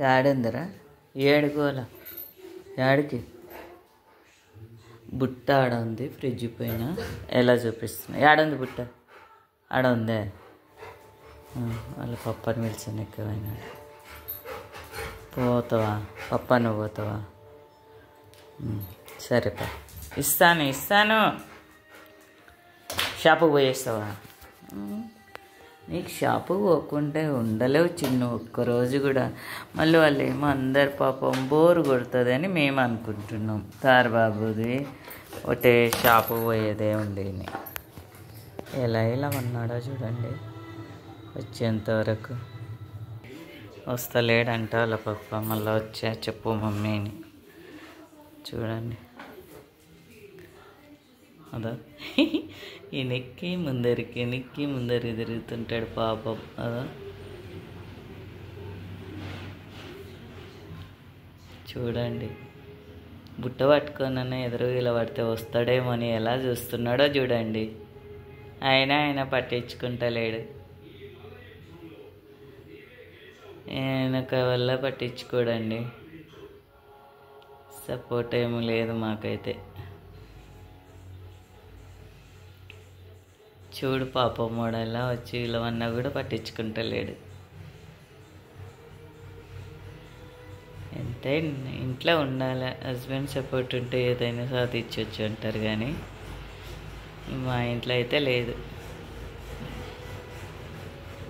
ఏడుందిరా? ఏడుకోవాలా? ఏడికి? బుట్ట ఆడ ఉంది ఫ్రిడ్జ్ పైన. ఎలా చూపిస్తున్నా? ఏడుంది బుట్ట? ఆడ ఉందే. వాళ్ళ పప్పని పిలిచాను ఎక్కువైనాడు. పోతావా? పప్ప నువ్వు పోతావా? సరేపా, ఇస్తాను. షాపుకి పోయేస్తావా? నీకు షాపుకి పోకుంటే ఉండలేవు చిన్ను ఒక్కరోజు కూడా. మళ్ళీ వాళ్ళు ఏమో అందరు పాపం బోరు కొడుతుందని మేము అనుకుంటున్నాం. తారబాబుది ఒకటే షాపుకి పోయేదే ఉండేది. ఎలా ఉన్నాడో చూడండి వచ్చేంతవరకు. వస్తలేడంట వాళ్ళ పప్ప. మళ్ళీ వచ్చా చెప్పు మమ్మీని. చూడండి అదా, వెనక్కి ముందరికి తిరుగుతుంటాడు పాపం. అదా చూడండి, బుట్ట పట్టుకొనన్నా ఎదురు ఇలా పడితే వస్తాడేమో అని ఎలా చూస్తున్నాడో చూడండి. ఆయన పట్టించుకుంటలేడు. వెనక వల్ల పట్టించుకోడండి. సపోర్ట్ ఏమీ లేదు మాకైతే. చూడు పాపం మోడల్లా వచ్చి ఇలావన్నా కూడా పట్టించుకుంటలేడు. ఎంత ఇంట్లో ఉండాలి, హస్బెండ్ సపోర్ట్ ఉంటే ఏదైనా సాధించవచ్చు అంటారు, కానీ మా ఇంట్లో అయితే లేదు.